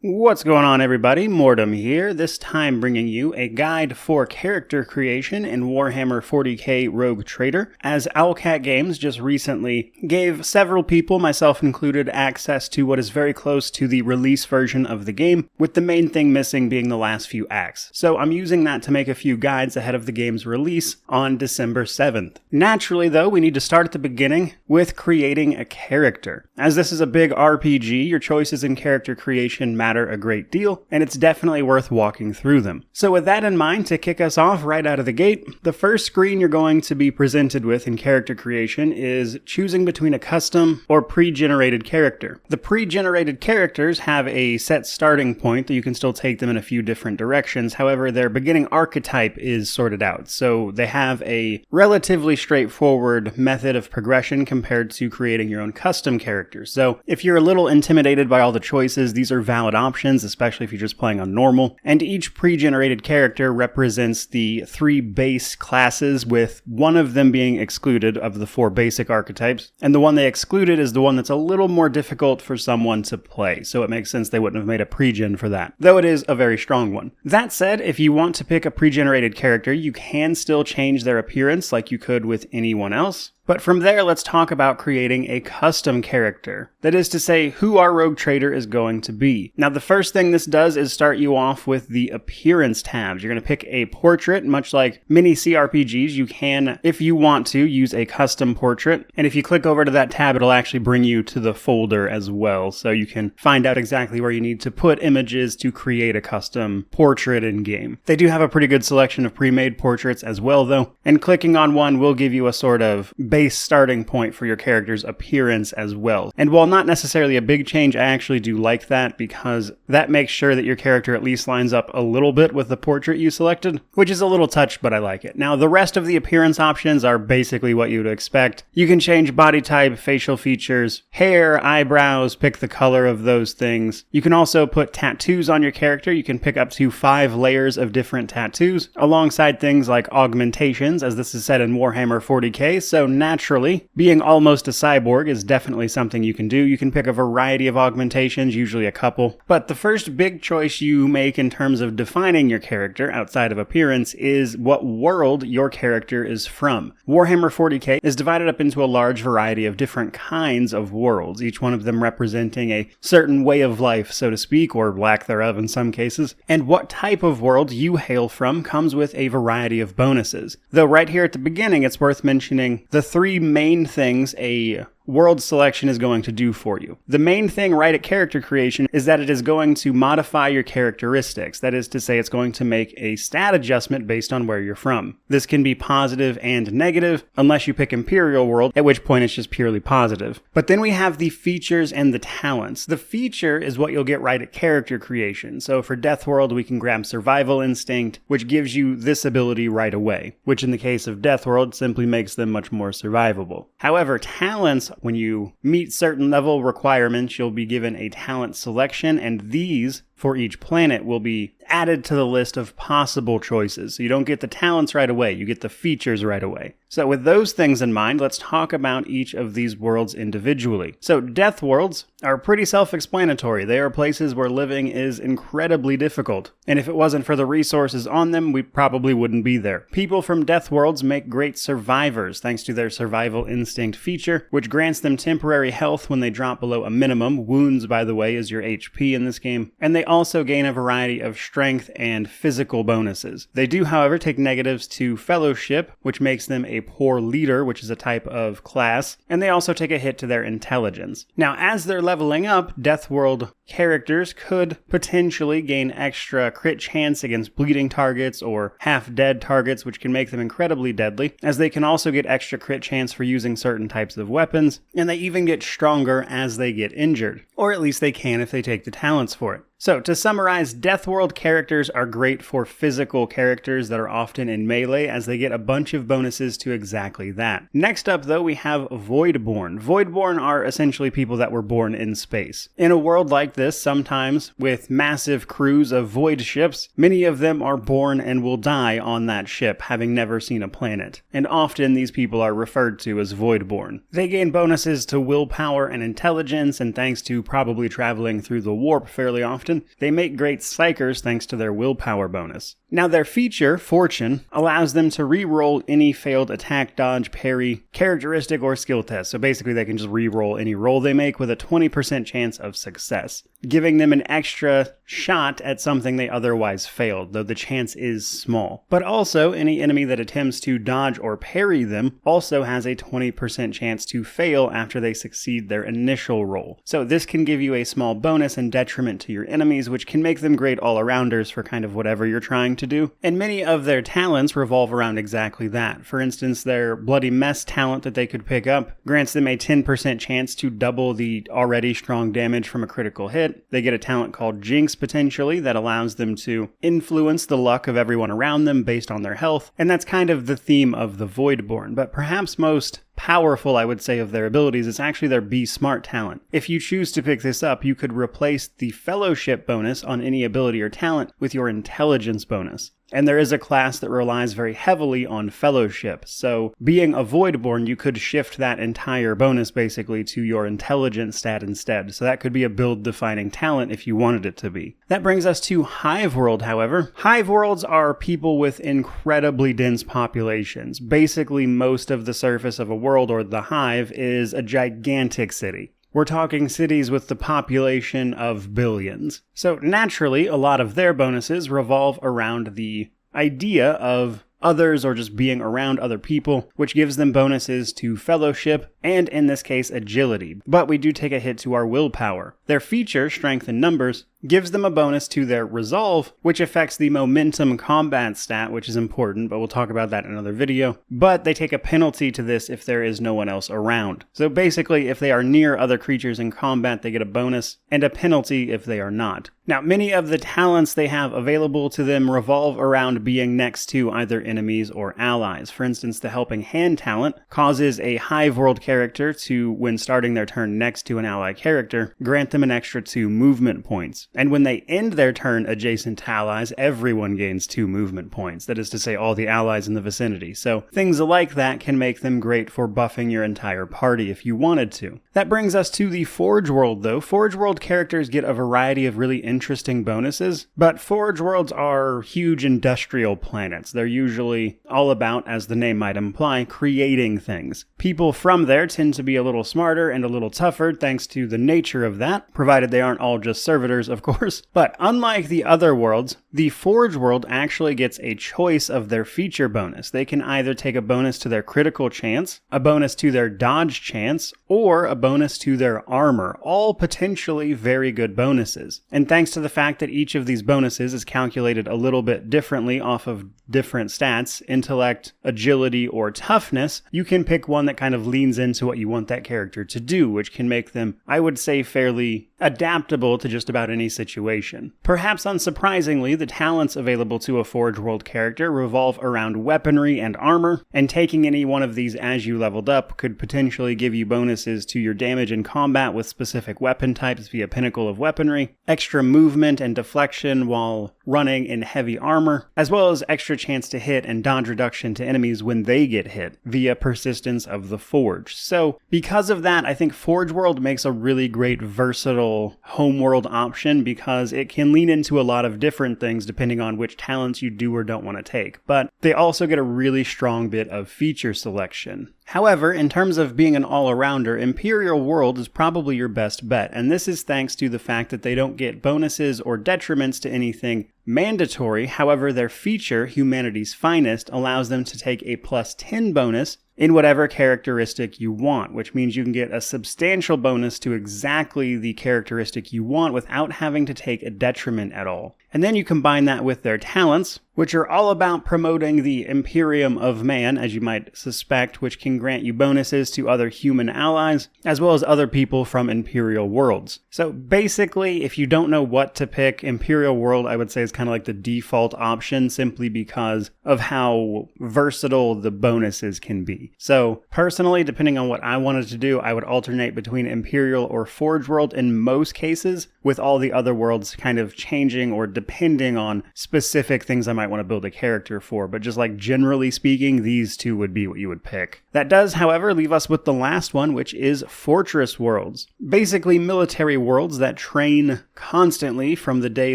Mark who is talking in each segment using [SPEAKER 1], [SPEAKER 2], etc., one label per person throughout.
[SPEAKER 1] What's going on, everybody? Mortem here, this time bringing you a guide for character creation in Warhammer 40k Rogue Trader, as Owlcat Games just recently gave several people, myself included, access to what is very close to the release version of the game, with the main thing missing being the last few acts. So I'm using that to make a few guides ahead of the game's release on December 7th. Naturally, though, we need to start at the beginning with creating a character. As this is a big RPG, your choices in character creation matter a great deal, and it's definitely worth walking through them. So with that in mind, to kick us off right out of the gate, the first screen you're going to be presented with in character creation is choosing between a custom or pre-generated character. The pre-generated characters have a set starting point, that you can still take them in a few different directions. However, their beginning archetype is sorted out, so they have a relatively straightforward method of progression compared to creating your own custom characters. So if you're a little intimidated by all the choices, these are valid options, especially if you're just playing on normal. And each pre-generated character represents the 3 base classes, with one of them being excluded of the 4 basic archetypes. And the one they excluded is the one that's a little more difficult for someone to play, so it makes sense they wouldn't have made a pre-gen for that, though it is a very strong one. That said, if you want to pick a pre-generated character, you can still change their appearance like you could with anyone else. But from there, let's talk about creating a custom character. That is to say, who our Rogue Trader is going to be. Now, the first thing this does is start you off with the appearance tabs. You're going to pick a portrait, much like many CRPGs. You can, if you want to, use a custom portrait. And if you click over to that tab, it'll actually bring you to the folder as well. So you can find out exactly where you need to put images to create a custom portrait in-game. They do have a pretty good selection of pre-made portraits as well, though. And clicking on one will give you a sort of base starting point for your character's appearance as well. And while not necessarily a big change, I actually do like that, because that makes sure that your character at least lines up a little bit with the portrait you selected, which is a little touch, but I like it. Now, the rest of the appearance options are basically what you would expect. You can change body type, facial features, hair, eyebrows, pick the color of those things. You can also put tattoos on your character. You can pick up to 5 layers of different tattoos, alongside things like augmentations, as this is set in Warhammer 40k, so naturally, being almost a cyborg is definitely something you can do. You can pick a variety of augmentations, usually a couple. But the first big choice you make in terms of defining your character outside of appearance is what world your character is from. Warhammer 40k is divided up into a large variety of different kinds of worlds, each one of them representing a certain way of life, so to speak, or lack thereof in some cases. And what type of world you hail from comes with a variety of bonuses. Though right here at the beginning, it's worth mentioning the 3 main things a world selection is going to do for you. The main thing right at character creation is that it is going to modify your characteristics. That is to say, it's going to make a stat adjustment based on where you're from. This can be positive and negative, unless you pick Imperial World, at which point it's just purely positive. But then we have the features and the talents. The feature is what you'll get right at character creation. So for Death World, we can grab Survival Instinct, which gives you this ability right away, which in the case of Death World simply makes them much more survivable. However, talents, when you meet certain level requirements, you'll be given a talent selection, and these for each planet will be added to the list of possible choices. So you don't get the talents right away, you get the features right away. So with those things in mind, let's talk about each of these worlds individually. So Death Worlds are pretty self-explanatory. They are places where living is incredibly difficult, and if it wasn't for the resources on them, we probably wouldn't be there. People from Death Worlds make great survivors thanks to their Survival Instinct feature, which grants them temporary health when they drop below a minimum. Wounds, by the way, is your HP in this game. And they also gain a variety of strength and physical bonuses. They do, however, take negatives to Fellowship, which makes them a poor leader, which is a type of class, and they also take a hit to their intelligence. Now, as they're leveling up, Death World characters could potentially gain extra crit chance against bleeding targets or half-dead targets, which can make them incredibly deadly, as they can also get extra crit chance for using certain types of weapons, and they even get stronger as they get injured. Or at least they can if they take the talents for it. So, to summarize, Death World characters are great for physical characters that are often in melee, as they get a bunch of bonuses to exactly that. Next up, though, we have Voidborn. Voidborn are essentially people that were born in space. In a world like this, this, sometimes with massive crews of void ships, many of them are born and will die on that ship, having never seen a planet. And often these people are referred to as voidborn. They gain bonuses to willpower and intelligence, and thanks to probably traveling through the warp fairly often, they make great Psykers thanks to their willpower bonus. Now their feature, Fortune, allows them to re-roll any failed attack, dodge, parry, characteristic, or skill test. So basically they can just re-roll any roll they make with a 20% chance of success, giving them an extra shot at something they otherwise failed, though the chance is small. But also, any enemy that attempts to dodge or parry them also has a 20% chance to fail after they succeed their initial roll. So this can give you a small bonus and detriment to your enemies, which can make them great all-arounders for kind of whatever you're trying to do. And many of their talents revolve around exactly that. For instance, their Bloody Mess talent that they could pick up grants them a 10% chance to double the already strong damage from a critical hit. They get a talent called Jinx potentially that allows them to influence the luck of everyone around them based on their health, and that's kind of the theme of the Voidborn. But perhaps most powerful, I would say, of their abilities is actually their Be Smart talent. If you choose to pick this up, you could replace the Fellowship bonus on any ability or talent with your Intelligence bonus. And there is a class that relies very heavily on Fellowship, so being a Voidborn, you could shift that entire bonus basically to your Intelligence stat instead, so that could be a build-defining talent if you wanted it to be. That brings us to Hive World, however. Hive Worlds are people with incredibly dense populations. Basically, most of the surface of a world, or the Hive, is a gigantic city. We're talking cities with the population of billions. So naturally, a lot of their bonuses revolve around the idea of others or just being around other people, which gives them bonuses to Fellowship and, in this case, agility. But we do take a hit to our willpower. Their feature, Strength in Numbers, gives them a bonus to their Resolve, which affects the Momentum combat stat, which is important, but we'll talk about that in another video. But they take a penalty to this if there is no one else around. So basically, if they are near other creatures in combat, they get a bonus, and a penalty if they are not. Now, many of the talents they have available to them revolve around being next to either enemies or allies. For instance, the Helping Hand talent causes a Hive World character to, when starting their turn next to an ally character, grant them an extra 2 movement points. And when they end their turn adjacent to allies, everyone gains 2 movement points. That is to say, all the allies in the vicinity. So things like that can make them great for buffing your entire party if you wanted to. That brings us to the Forge World, though. Forge World characters get a variety of really interesting bonuses, but Forge Worlds are huge industrial planets. They're usually all about, as the name might imply, creating things. People from there tend to be a little smarter and a little tougher thanks to the nature of that, provided they aren't all just servitors, of course. But unlike the other worlds, the Forge World actually gets a choice of their feature bonus. They can either take a bonus to their critical chance, a bonus to their dodge chance, or a bonus to their armor, all potentially very good bonuses. And thanks to the fact that each of these bonuses is calculated a little bit differently off of different stats, intellect, agility, or toughness, you can pick one that kind of leans into what you want that character to do, which can make them, I would say, fairly adaptable to just about any situation. Perhaps unsurprisingly, the talents available to a Forge World character revolve around weaponry and armor, and taking any one of these as you leveled up could potentially give you bonuses to your damage in combat with specific weapon types via Pinnacle of Weaponry, extra movement and deflection while running in heavy armor, as well as extra chance to hit and dodge reduction to enemies when they get hit via Persistence of the Forge. So because of that, I think Forge World makes a really great versatile homeworld option because it can lean into a lot of different things depending on which talents you do or don't want to take. But they also get a really strong bit of feature selection. However, in terms of being an all-arounder, Imperial World is probably your best bet, and this is thanks to the fact that they don't get bonuses or detriments to anything mandatory. However, their feature, Humanity's Finest, allows them to take a +10 bonus in whatever characteristic you want, which means you can get a substantial bonus to exactly the characteristic you want without having to take a detriment at all. And then you combine that with their talents, which are all about promoting the Imperium of Man, as you might suspect, which can grant you bonuses to other human allies, as well as other people from Imperial worlds. So basically, if you don't know what to pick, Imperial World, I would say, is kind of like the default option, simply because of how versatile the bonuses can be. So personally, depending on what I wanted to do, I would alternate between Imperial or Forge World in most cases, with all the other worlds kind of changing or depending on specific things I might want to build a character for. But just like generally speaking, these two would be what you would pick. That does, however, leave us with the last one, which is fortress worlds. Basically military worlds that train constantly from the day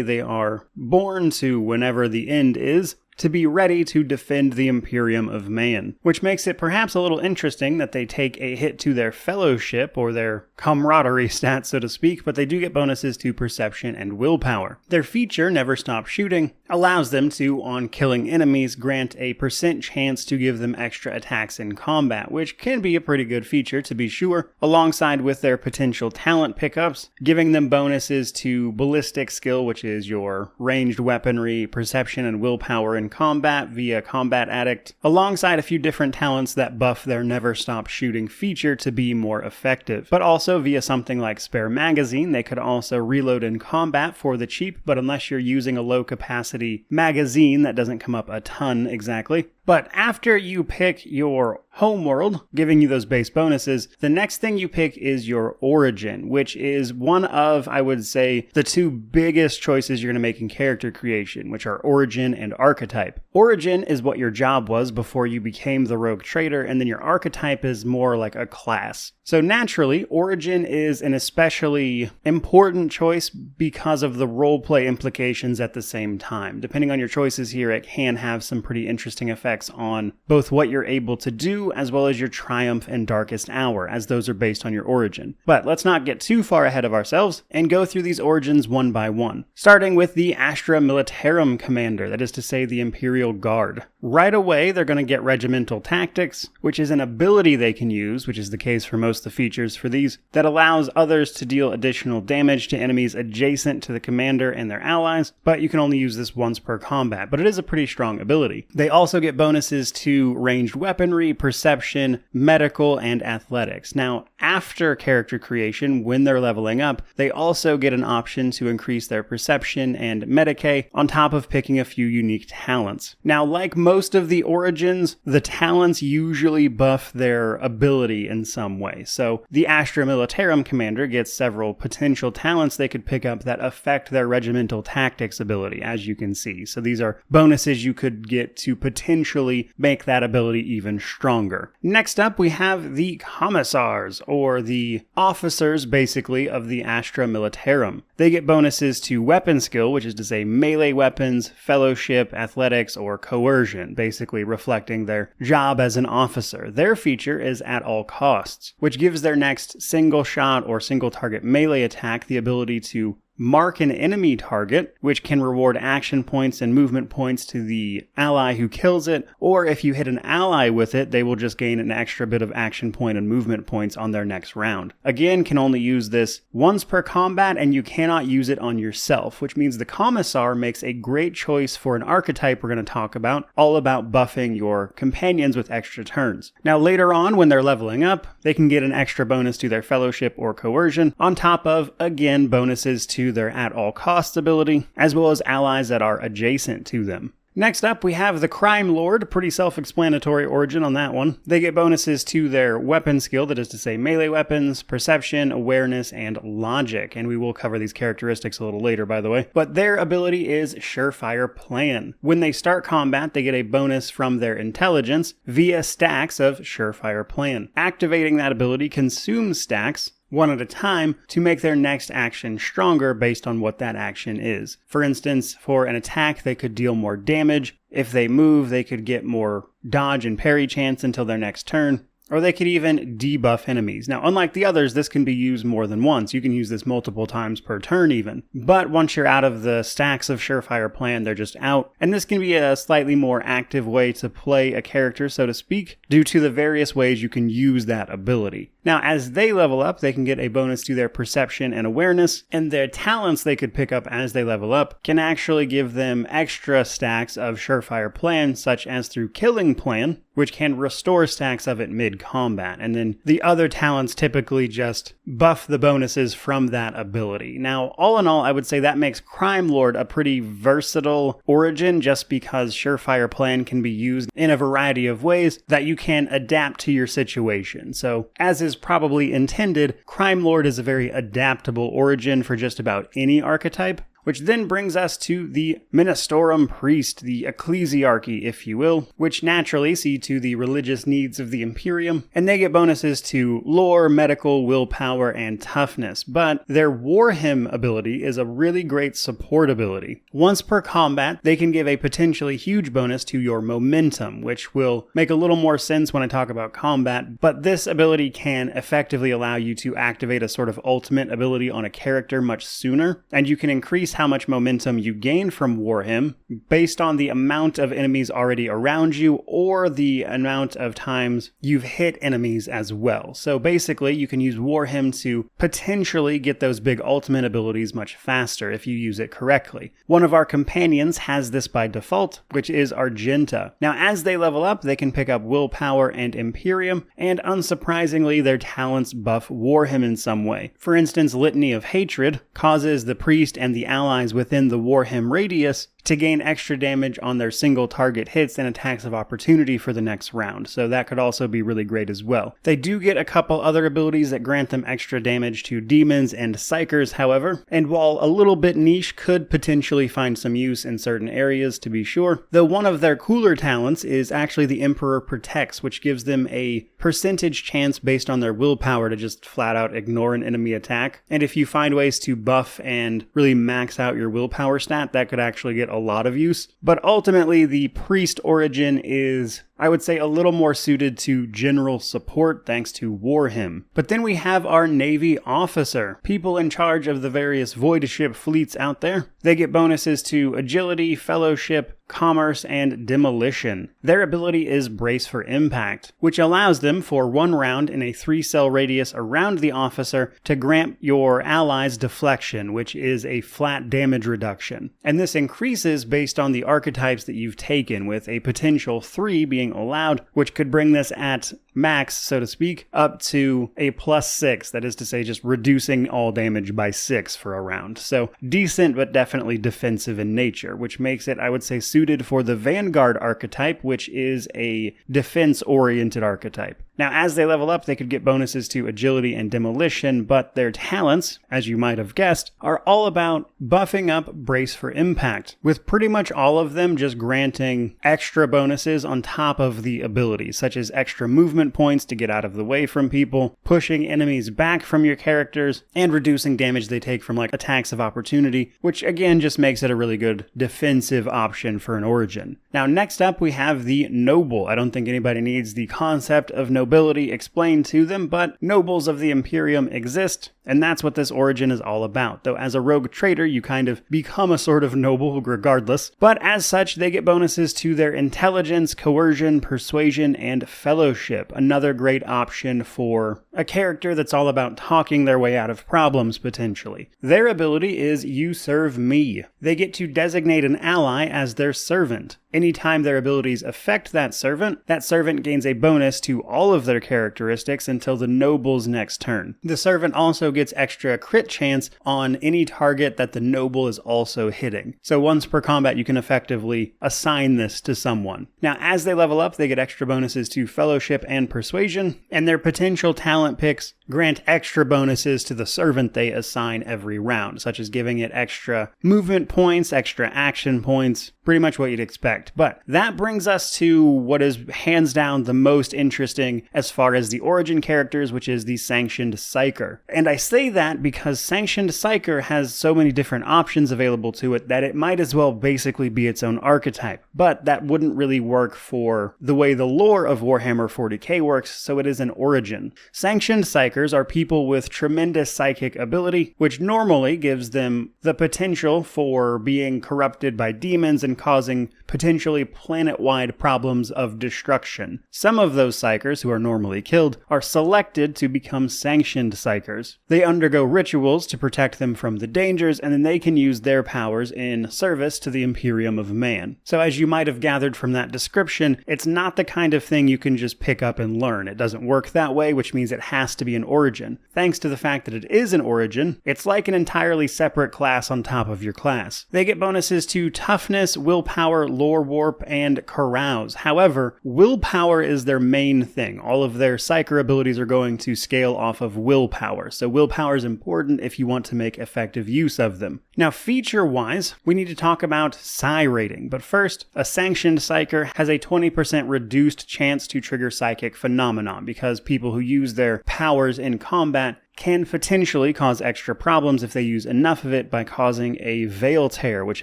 [SPEAKER 1] they are born to whenever the end is, to be ready to defend the Imperium of Man, which makes it perhaps a little interesting that they take a hit to their fellowship or their camaraderie stats, so to speak, but they do get bonuses to perception and willpower. Their feature, Never Stop Shooting, allows them to, on killing enemies, grant a % chance to give them extra attacks in combat, which can be a pretty good feature to be sure, alongside with their potential talent pickups, giving them bonuses to ballistic skill, which is your ranged weaponry, perception, and willpower in combat via Combat Addict, alongside a few different talents that buff their Never Stop Shooting feature to be more effective. But also via something like Spare Magazine, they could also reload in combat for the cheap, but unless you're using a low capacity magazine, that doesn't come up a ton exactly. But after you pick your homeworld, giving you those base bonuses, the next thing you pick is your origin, which is one of, I would say, the two biggest choices you're going to make in character creation, which are origin and archetype. Origin is what your job was before you became the rogue trader, and then your archetype is more like a class. So naturally, origin is an especially important choice because of the roleplay implications at the same time. Depending on your choices here, it can have some pretty interesting effects on both what you're able to do as well as your triumph and darkest hour, as those are based on your origin. But let's not get too far ahead of ourselves and go through these origins one by one, starting with the Astra Militarum Commander, that is to say the Imperial Guard. Right away, they're going to get Regimental Tactics, which is an ability they can use, which is the case for most of the features for these, that allows others to deal additional damage to enemies adjacent to the commander and their allies, but you can only use this once per combat, but it is a pretty strong ability. They also get bonuses to ranged weaponry, perception, medical, and athletics. Now, after character creation, when they're leveling up, they also get an option to increase their perception and Medicae on top of picking a few unique talents. Now, like most of the origins, the talents usually buff their ability in some way. So the Astra Militarum Commander gets several potential talents they could pick up that affect their Regimental Tactics ability, as you can see. So these are bonuses you could get to potentially make that ability even stronger. Next up, we have the Commissars, or the officers, basically, of the Astra Militarum. They get bonuses to weapon skill, which is to say melee weapons, fellowship, athletics, or coercion, basically reflecting their job as an officer. Their feature is at all costs, which gives their next single shot or single target melee attack the ability to mark an enemy target, which can reward action points and movement points to the ally who kills it, or if you hit an ally with it, they will just gain an extra bit of action point and movement points on their next round. Again, can only use this once per combat, and you cannot use it on yourself, which means the Commissar makes a great choice for an archetype we're going to talk about, all about buffing your companions with extra turns. Now later on, when they're leveling up, they can get an extra bonus to their fellowship or coercion, on top of, again, bonuses to their at all costs ability, as well as allies that are adjacent to them. Next up, we have the Crime Lord, pretty self-explanatory origin on that one. They get bonuses to their weapon skill, that is to say melee weapons, perception, awareness, and logic, and we will cover these characteristics a little later, by the way. But their ability is Surefire Plan. When they start combat, they get a bonus from their intelligence via stacks of Surefire Plan. Activating that ability consumes stacks, one at a time, to make their next action stronger based on what that action is. For instance, for an attack, they could deal more damage. If they move, they could get more dodge and parry chance until their next turn. Or they could even debuff enemies. Now, unlike the others, this can be used more than once. You can use this multiple times per turn even. But once you're out of the stacks of Surefire Plan, they're just out. And this can be a slightly more active way to play a character, so to speak, due to the various ways you can use that ability. Now, as they level up, they can get a bonus to their perception and awareness, and their talents they could pick up as they level up can actually give them extra stacks of Surefire Plan, such as through Killing Plan, which can restore stacks of it mid-combat. And then the other talents typically just buff the bonuses from that ability. Now, all in all, I would say that makes Crime Lord a pretty versatile origin, just because Surefire Plan can be used in a variety of ways that you can adapt to your situation. So, as is probably intended, Crime Lord is a very adaptable origin for just about any archetype. Which then brings us to the Ministorum Priest, the Ecclesiarchy, if you will, which naturally see to the religious needs of the Imperium, and they get bonuses to lore, medical, willpower, and toughness, but their War Hymn ability is a really great support ability. Once per combat, they can give a potentially huge bonus to your momentum, which will make a little more sense when I talk about combat, but this ability can effectively allow you to activate a sort of ultimate ability on a character much sooner, and you can increase how much momentum you gain from War Hymn based on the amount of enemies already around you or the amount of times you've hit enemies as well. So basically, you can use War Hymn to potentially get those big ultimate abilities much faster if you use it correctly. One of our companions has this by default, which is Argenta. Now, as they level up, they can pick up Willpower and Imperium, and unsurprisingly, their talents buff War Hymn in some way. For instance, Litany of Hatred causes the priest and the allies within the War Hymn radius to gain extra damage on their single target hits and attacks of opportunity for the next round, so that could also be really great as well. They do get a couple other abilities that grant them extra damage to demons and Psykers, however, and while a little bit niche, could potentially find some use in certain areas to be sure, though one of their cooler talents is actually the Emperor Protects, which gives them a percentage chance based on their willpower to just flat out ignore an enemy attack, and if you find ways to buff and really max out your willpower stat, that could actually get a lot of use. But ultimately, the priest origin is, I would say, a little more suited to general support thanks to War Hymn. But then we have our Navy officer, people in charge of the various Voidship fleets out there. They get bonuses to agility, fellowship, commerce, and demolition. Their ability is Brace for Impact, which allows them for 1 round in a 3-cell radius around the officer to grant your allies deflection, which is a flat damage reduction. And this increases based on the archetypes that you've taken, with a potential 3 being allowed, which could bring this at max, so to speak, up to a +6, that is to say just reducing all damage by 6 for a round. So decent, but definitely defensive in nature, which makes it, I would say, suited for the Vanguard archetype, which is a defense-oriented archetype. Now, as they level up, they could get bonuses to agility and demolition, but their talents, as you might have guessed, are all about buffing up Brace for Impact, with pretty much all of them just granting extra bonuses on top of the abilities, such as extra movement points to get out of the way from people, pushing enemies back from your characters, and reducing damage they take from like attacks of opportunity, which again just makes it a really good defensive option for an origin. Now, next up we have the Noble. I don't think anybody needs the concept of nobility explained to them, but nobles of the Imperium exist, and that's what this origin is all about. Though as a rogue trader, you kind of become a sort of noble regardless, but as such, they get bonuses to their intelligence, coercion, persuasion, and fellowship. Another great option for a character that's all about talking their way out of problems, potentially. Their ability is You Serve Me. They get to designate an ally as their servant. Anytime their abilities affect that servant gains a bonus to all of their characteristics until the noble's next turn. The servant also gets extra crit chance on any target that the noble is also hitting. So once per combat, you can effectively assign this to someone. Now, as they level up, they get extra bonuses to fellowship and persuasion, and their potential talent picks grant extra bonuses to the servant they assign every round, such as giving it extra movement points, extra action points, pretty much what you'd expect. But that brings us to what is hands down the most interesting as far as the origin characters, which is the Sanctioned Psyker. And I say that because Sanctioned Psyker has so many different options available to it that it might as well basically be its own archetype. But that wouldn't really work for the way the lore of Warhammer 40k works, so it is an origin. Sanctioned Psykers are people with tremendous psychic ability, which normally gives them the potential for being corrupted by demons and causing potentially planet-wide problems of destruction. Some of those Psykers, who are normally killed, are selected to become sanctioned Psykers. They undergo rituals to protect them from the dangers, and then they can use their powers in service to the Imperium of Man. So as you might have gathered from that description, it's not the kind of thing you can just pick up and learn. It doesn't work that way, which means it has to be an origin. Thanks to the fact that it is an origin, it's like an entirely separate class on top of your class. They get bonuses to toughness, willpower, lore warp, and carouse. However, willpower is their main thing. All of their Psyker abilities are going to scale off of willpower. So willpower is important if you want to make effective use of them. Now, feature-wise, we need to talk about Psi rating. But first, a sanctioned Psyker has a 20% reduced chance to trigger psychic phenomenon because people who use their powers in combat can potentially cause extra problems if they use enough of it by causing a veil tear, which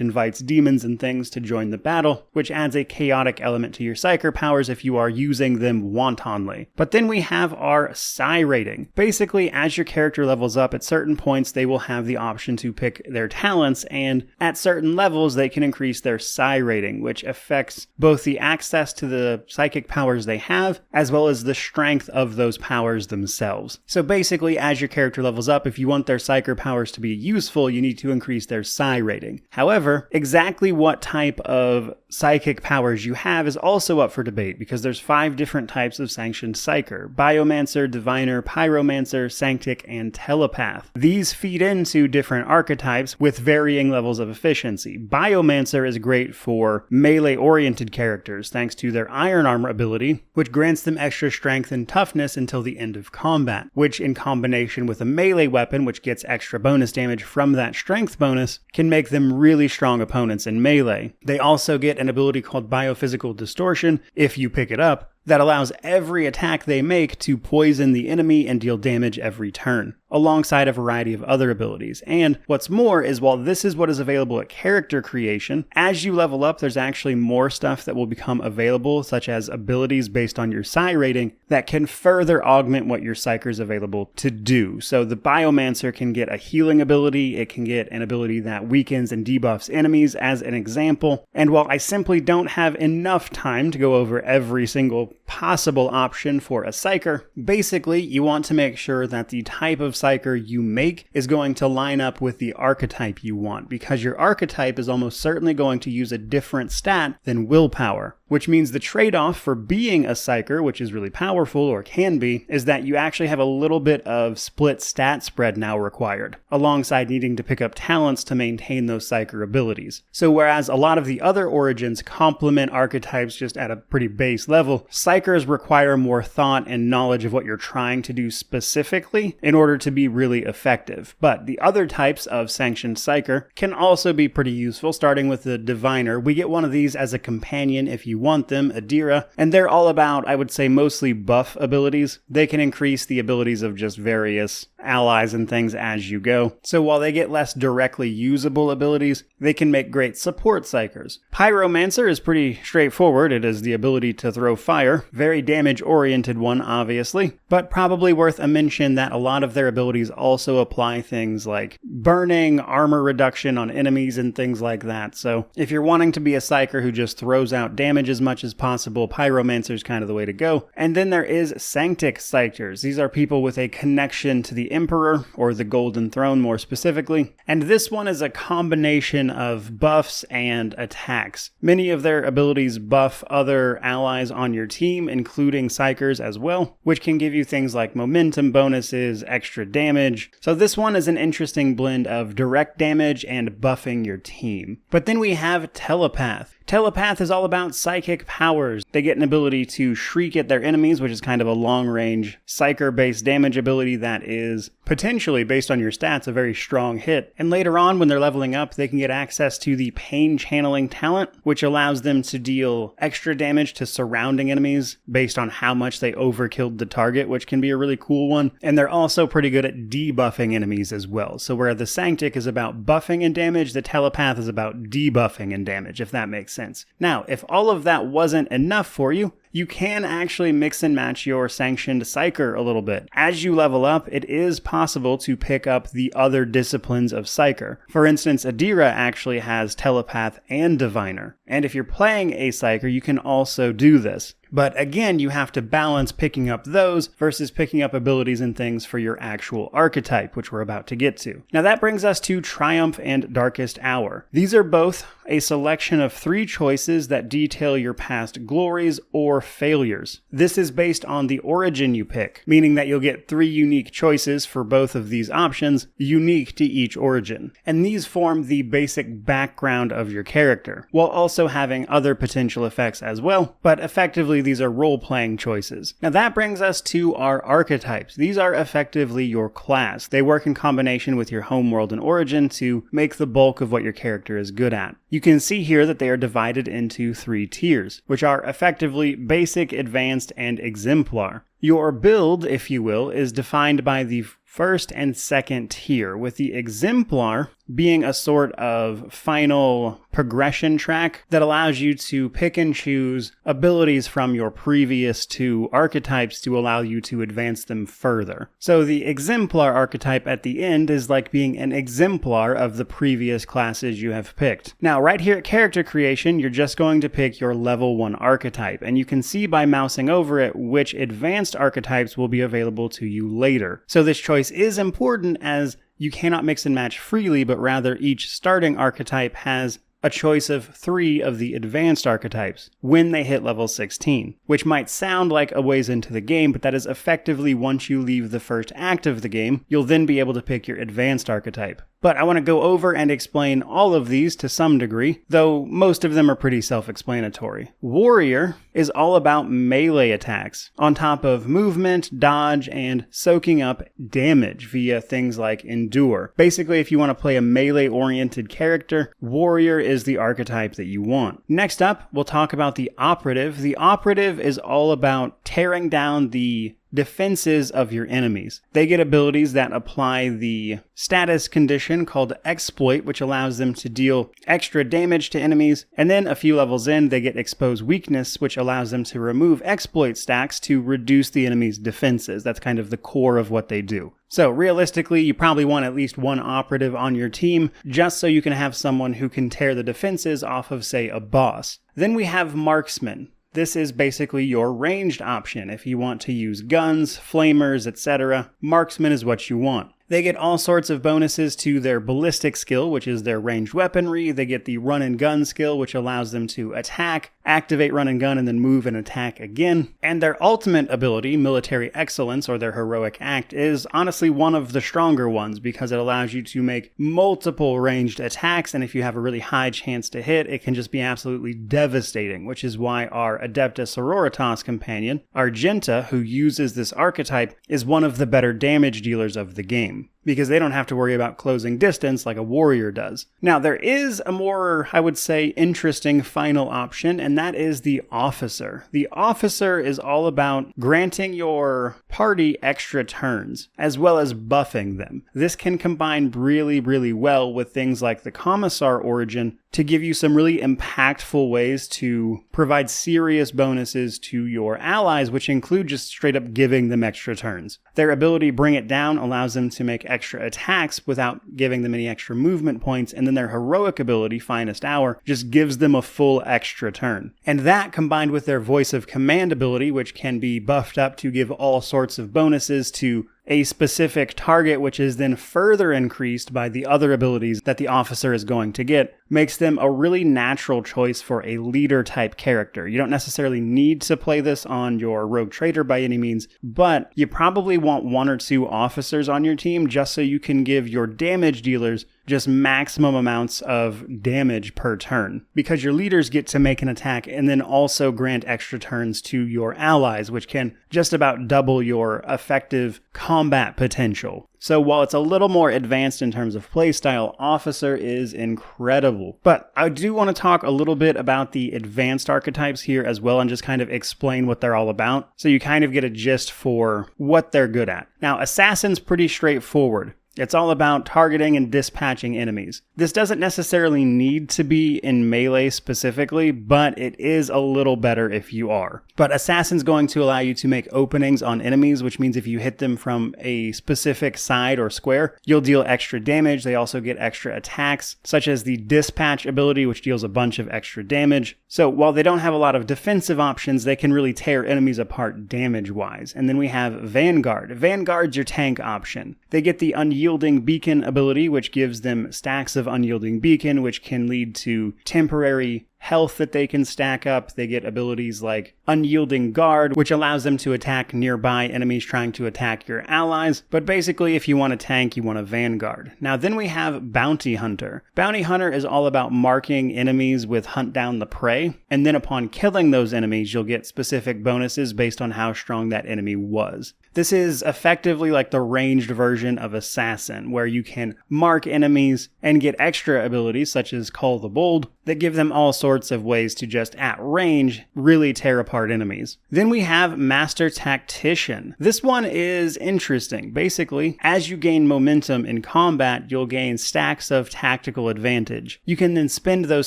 [SPEAKER 1] invites demons and things to join the battle, which adds a chaotic element to your Psyker powers if you are using them wantonly. But then we have our Psi rating. Basically, as your character levels up, at certain points they will have the option to pick their talents, and at certain levels they can increase their Psi rating, which affects both the access to the psychic powers they have, as well as the strength of those powers themselves. So basically, as your character levels up, if you want their Psyker powers to be useful, you need to increase their Psi rating. However, exactly what type of psychic powers you have is also up for debate because there's 5 different types of sanctioned Psyker: Biomancer, Diviner, Pyromancer, Sanctic, and Telepath. These feed into different archetypes with varying levels of efficiency. Biomancer is great for melee-oriented characters thanks to their Iron Armor ability, which grants them extra strength and toughness until the end of combat, which in combination with a melee weapon, which gets extra bonus damage from that strength bonus, can make them really strong opponents in melee. They also get an ability called Biophysical Distortion, if you pick it up, that allows every attack they make to poison the enemy and deal damage every turn, alongside a variety of other abilities. And what's more is while this is what is available at character creation, as you level up, there's actually more stuff that will become available, such as abilities based on your Psi rating, that can further augment what your Psyker's available to do. So the Biomancer can get a healing ability, it can get an ability that weakens and debuffs enemies, as an example. And while I simply don't have enough time to go over every single possible option for a Psyker, basically you want to make sure that the type of Psyker you make is going to line up with the archetype you want, because your archetype is almost certainly going to use a different stat than willpower, which means the trade-off for being a Psyker, which is really powerful or can be, is that you actually have a little bit of split stat spread now required, alongside needing to pick up talents to maintain those Psyker abilities. So whereas a lot of the other origins complement archetypes just at a pretty base level, Psykers require more thought and knowledge of what you're trying to do specifically in order to be really effective. But the other types of sanctioned Psyker can also be pretty useful, starting with the Diviner. We get one of these as a companion if you want them, Adira, and they're all about, I would say, mostly buff abilities. They can increase the abilities of just various allies and things as you go. So while they get less directly usable abilities, they can make great support Psykers. Pyromancer is pretty straightforward. It is the ability to throw fire. Very damage-oriented one, obviously, but probably worth a mention that a lot of their abilities also apply things like burning, armor reduction on enemies, and things like that. So if you're wanting to be a Psyker who just throws out damage as much as possible, Pyromancer is kind of the way to go. And then there is Sanctic Psykers. These are people with a connection to the Emperor, or the Golden Throne more specifically, and this one is a combination of buffs and attacks. Many of their abilities buff other allies on your team, including Psykers as well, which can give you things like momentum bonuses, extra damage. So this one is an interesting blend of direct damage and buffing your team. But then we have Telepath. Telepath is all about psychic powers. They get an ability to shriek at their enemies, which is kind of a long-range Psyker-based damage ability that is potentially, based on your stats, a very strong hit. And later on, when they're leveling up, they can get access to the Pain Channeling talent, which allows them to deal extra damage to surrounding enemies based on how much they overkilled the target, which can be a really cool one. And they're also pretty good at debuffing enemies as well. So where the Sanctic is about buffing and damage, the Telepath is about debuffing and damage, if that makes sense. Now, if all of that wasn't enough for you, you can actually mix and match your sanctioned Psyker a little bit. As you level up, it is possible to pick up the other disciplines of Psyker. For instance, Adira actually has Telepath and Diviner. And if you're playing a Psyker, you can also do this. But again, you have to balance picking up those versus picking up abilities and things for your actual archetype, which we're about to get to. Now that brings us to Triumph and Darkest Hour. These are both a selection of 3 choices that detail your past glories or failures. This is based on the origin you pick, meaning that you'll get 3 unique choices for both of these options, unique to each origin. And these form the basic background of your character, while also having other potential effects as well, but effectively these are role-playing choices. Now that brings us to our archetypes. These are effectively your class. They work in combination with your homeworld and origin to make the bulk of what your character is good at. You can see here that they are divided into 3 tiers, which are effectively basic, advanced, and exemplar. Your build, if you will, is defined by the first and second tier, with the exemplar being a sort of final progression track that allows you to pick and choose abilities from your previous 2 archetypes to allow you to advance them further. So the exemplar archetype at the end is like being an exemplar of the previous classes you have picked. Now right here at character creation, you're just going to pick your level 1 archetype, and you can see by mousing over it which advanced archetypes will be available to you later. So this choice is important as you cannot mix and match freely, but rather each starting archetype has a choice of 3 of the advanced archetypes when they hit level 16, which might sound like a ways into the game, but that is effectively once you leave the first act of the game, you'll then be able to pick your advanced archetype. But I want to go over and explain all of these to some degree, though most of them are pretty self-explanatory. Warrior is all about melee attacks, on top of movement, dodge, and soaking up damage via things like Endure. Basically, if you want to play a melee-oriented character, Warrior is the archetype that you want. Next up, we'll talk about the Operative. The Operative is all about tearing down the defenses of your enemies. They get abilities that apply the status condition called Exploit, which allows them to deal extra damage to enemies, and then a few levels in, they get Expose Weakness, which allows them to remove exploit stacks to reduce the enemy's defenses. That's kind of the core of what they do. So realistically, you probably want at least 1 operative on your team, just so you can have someone who can tear the defenses off of, say, a boss. Then we have Marksman. This is basically your ranged option. If you want to use guns, flamers, etc., Marksman is what you want. They get all sorts of bonuses to their ballistic skill, which is their ranged weaponry. They get the run and gun skill, which allows them to attack, activate run and gun, and then move and attack again. And their ultimate ability, Military Excellence, or their heroic act, is honestly one of the stronger ones because it allows you to make multiple ranged attacks, and if you have a really high chance to hit, it can just be absolutely devastating, which is why our Adepta Sororitas companion, Argenta, who uses this archetype, is one of the better damage dealers of the game, because they don't have to worry about closing distance like a warrior does. Now, there is a more, I would say, interesting final option, and that is the officer. The officer is all about granting your party extra turns, as well as buffing them. This can combine really, really well with things like the Commissar origin to give you some really impactful ways to provide serious bonuses to your allies, which include just straight up giving them extra turns. Their ability Bring It Down allows them to make extra attacks without giving them any extra movement points, and then their heroic ability, Finest Hour, just gives them a full extra turn. And that, combined with their Voice of Command ability, which can be buffed up to give all sorts of bonuses to a specific target, which is then further increased by the other abilities that the officer is going to get, makes them a really natural choice for a leader type character. You don't necessarily need to play this on your rogue trader by any means, but you probably want 1 or 2 officers on your team just so you can give your damage dealers just maximum amounts of damage per turn, because your leaders get to make an attack and then also grant extra turns to your allies, which can just about double your effective combat potential. So while it's a little more advanced in terms of playstyle, Officer is incredible. But I do want to talk a little bit about the advanced archetypes here as well and just kind of explain what they're all about, so you kind of get a gist for what they're good at. Now, Assassin's pretty straightforward. It's all about targeting and dispatching enemies. This doesn't necessarily need to be in melee specifically, but it is a little better if you are. But Assassin's going to allow you to make openings on enemies, which means if you hit them from a specific side or square, you'll deal extra damage. They also get extra attacks, such as the dispatch ability, which deals a bunch of extra damage. So while they don't have a lot of defensive options, they can really tear enemies apart damage-wise. And then we have Vanguard. Vanguard's your tank option. They get the Unyielding Beacon ability, which gives them stacks of Unyielding Beacon, which can lead to temporary health that they can stack up. They get abilities like Unyielding Guard, which allows them to attack nearby enemies trying to attack your allies. But basically, if you want a tank, you want a Vanguard. Now, then we have Bounty Hunter. Bounty Hunter is all about marking enemies with Hunt Down the Prey, and then upon killing those enemies, you'll get specific bonuses based on how strong that enemy was. This is effectively like the ranged version of Assassin, where you can mark enemies and get extra abilities such as Call the Bold that give them all sorts of ways to just at range really tear apart enemies. Then we have Master Tactician. This one is interesting. Basically, as you gain momentum in combat, you'll gain stacks of tactical advantage. You can then spend those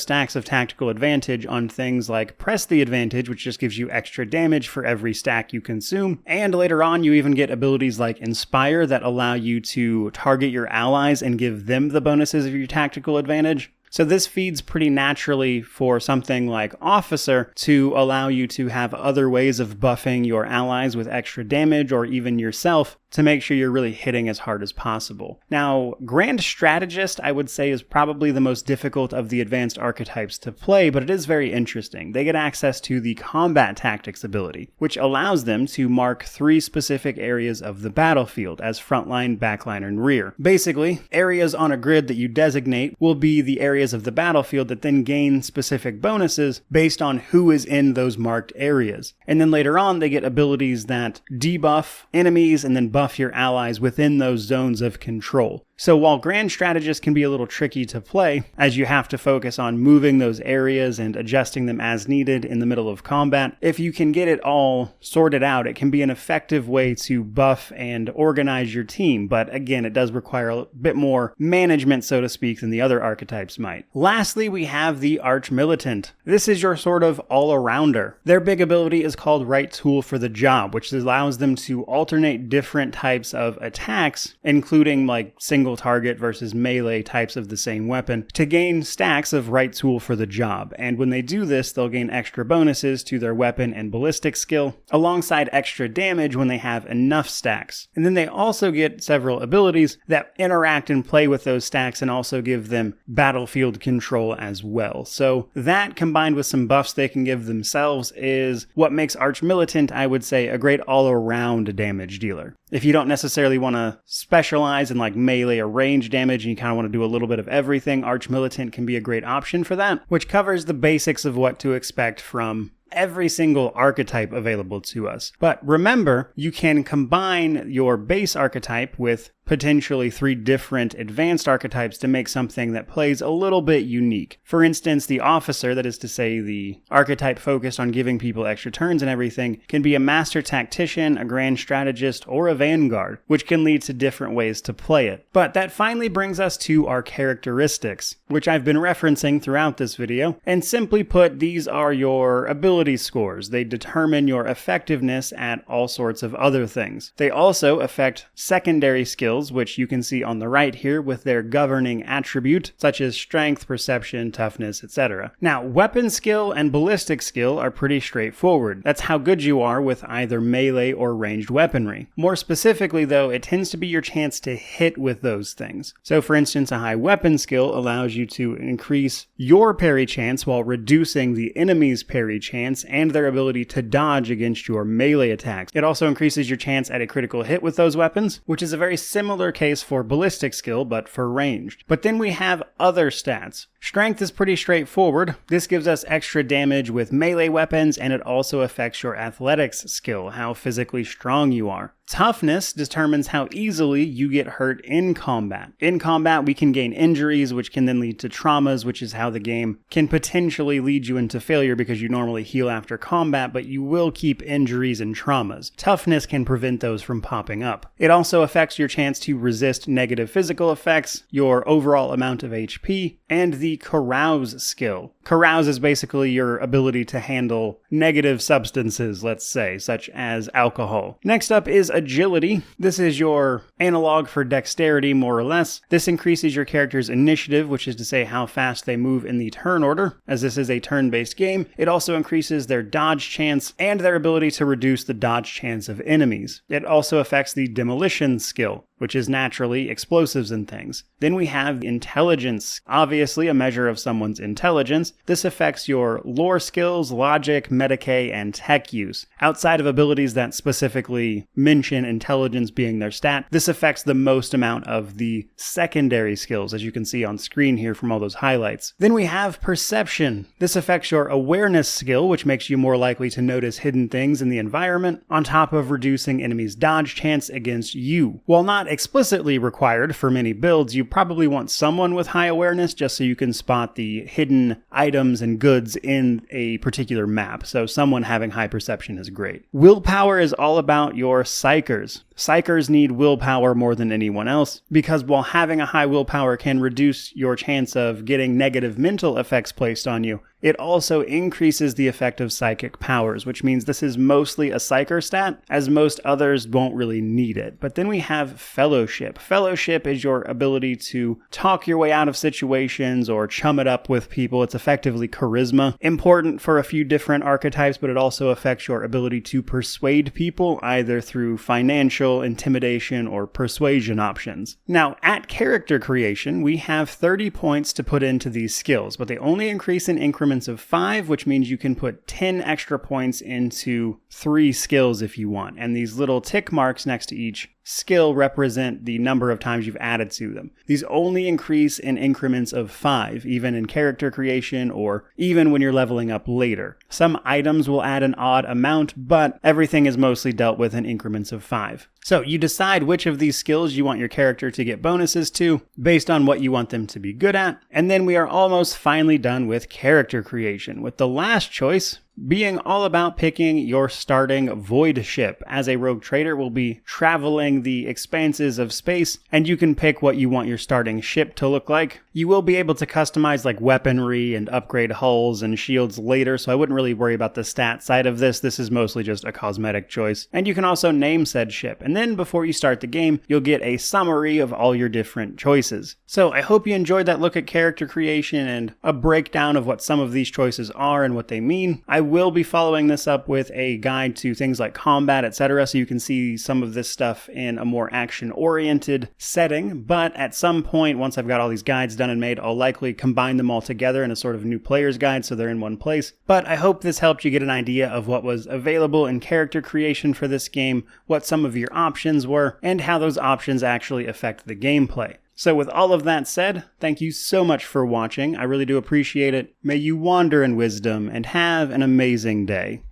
[SPEAKER 1] stacks of tactical advantage on things like Press the Advantage, which just gives you extra damage for every stack you consume, and later on you even get abilities like Inspire that allow you to target your allies and give them the bonuses of your tactical advantage. So this feeds pretty naturally for something like Officer to allow you to have other ways of buffing your allies with extra damage or even yourself to make sure you're really hitting as hard as possible. Now, Grand Strategist, I would say, is probably the most difficult of the advanced archetypes to play, but it is very interesting. They get access to the Combat Tactics ability, which allows them to mark 3 specific areas of the battlefield as frontline, backline, and rear. Basically, areas on a grid that you designate will be the areas of the battlefield that then gain specific bonuses based on who is in those marked areas. And then later on, they get abilities that debuff enemies and then buff your allies within those zones of control. So while Grand Strategist can be a little tricky to play, as you have to focus on moving those areas and adjusting them as needed in the middle of combat, if you can get it all sorted out, it can be an effective way to buff and organize your team. But again, it does require a bit more management, so to speak, than the other archetypes might. Lastly, we have the Arch-Militant. This is your sort of all-arounder. Their big ability is called Right Tool for the Job, which allows them to alternate different types of attacks, including like single target versus melee types of the same weapon, to gain stacks of Right Tool for the Job. And when they do this, they'll gain extra bonuses to their weapon and ballistic skill, alongside extra damage when they have enough stacks. And then they also get several abilities that interact and play with those stacks and also give them battlefield control as well. So that, combined with some buffs they can give themselves, is what makes Arch-Militant, I would say, a great all-around damage dealer. If you don't necessarily want to specialize in like melee or range damage and you kind of want to do a little bit of everything, Arch-Militant can be a great option for that, which covers the basics of what to expect from every single archetype available to us. But remember, you can combine your base archetype with potentially 3 different advanced archetypes to make something that plays a little bit unique. For instance, the Officer, that is to say the archetype focused on giving people extra turns and everything, can be a Master Tactician, a Grand Strategist, or a Vanguard, which can lead to different ways to play it. But that finally brings us to our characteristics, which I've been referencing throughout this video. And simply put, these are your ability scores. They determine your effectiveness at all sorts of other things. They also affect secondary skills, which you can see on the right here with their governing attribute, such as strength, perception, toughness, etc. Now, weapon skill and ballistic skill are pretty straightforward. That's how good you are with either melee or ranged weaponry. More specifically, though, it tends to be your chance to hit with those things. So, for instance, a high weapon skill allows you to increase your parry chance while reducing the enemy's parry chance and their ability to dodge against your melee attacks. It also increases your chance at a critical hit with those weapons, which is a very similar case for ballistic skill, but for ranged. But then we have other stats. Strength is pretty straightforward. This gives us extra damage with melee weapons, and it also affects your athletics skill, how physically strong you are. Toughness determines how easily you get hurt in combat. In combat, we can gain injuries, which can then lead to traumas, which is how the game can potentially lead you into failure because you normally heal after combat, but you will keep injuries and traumas. Toughness can prevent those from popping up. It also affects your chance to resist negative physical effects, your overall amount of HP, and the carouse skill. Carouse is basically your ability to handle negative substances, let's say, such as alcohol. Next up is agility. This is your analog for dexterity, more or less. This increases your character's initiative, which is to say how fast they move in the turn order. As this is a turn-based game, it also increases their dodge chance and their ability to reduce the dodge chance of enemies. It also affects the demolition skill, which is naturally explosives and things. Then we have intelligence, obviously a measure of someone's intelligence. This affects your lore skills, logic, metacay, and tech use. Outside of abilities that specifically mention intelligence being their stat, this affects the most amount of the secondary skills, as you can see on screen here from all those highlights. Then we have perception. This affects your awareness skill, which makes you more likely to notice hidden things in the environment, on top of reducing enemies' dodge chance against you. While not explicitly required for many builds, you probably want someone with high awareness just so you can spot the hidden items and goods in a particular map. So someone having high perception is great. Willpower is all about your Psykers. Psykers need willpower more than anyone else because while having a high willpower can reduce your chance of getting negative mental effects placed on you, it also increases the effect of psychic powers, which means this is mostly a Psyker stat, as most others won't really need it. But then we have Fellowship. Fellowship is your ability to talk your way out of situations or chum it up with people. It's effectively charisma. Important for a few different archetypes, but it also affects your ability to persuade people, either through financial, intimidation, or persuasion options. Now, at character creation, we have 30 points to put into these skills, but they only increase in increments of 5, which means you can put 10 extra points into 3 skills if you want. And these little tick marks next to each skill represent the number of times you've added to them. These only increase in increments of 5, even in character creation or even when you're leveling up later. Some items will add an odd amount, but everything is mostly dealt with in increments of 5. So you decide which of these skills you want your character to get bonuses to based on what you want them to be good at. And then we are almost finally done with character creation, with the last choice being all about picking your starting Voidship. As a rogue trader, will be traveling the expanses of space, and you can pick what you want your starting ship to look like. You will be able to customize like weaponry and upgrade hulls and shields later, so I wouldn't really worry about the stat side of this. This is mostly just a cosmetic choice. And you can also name said ship. And then before you start the game, you'll get a summary of all your different choices. So I hope you enjoyed that look at character creation and a breakdown of what some of these choices are and what they mean. I will be following this up with a guide to things like combat, etc., so you can see some of this stuff in a more action-oriented setting. But at some point, once I've got all these guides done and made, I'll likely combine them all together in a sort of new player's guide so they're in one place. But I hope this helped you get an idea of what was available in character creation for this game, what some of your options were, and how those options actually affect the gameplay. So with all of that said, thank you so much for watching. I really do appreciate it. May you wander in wisdom and have an amazing day.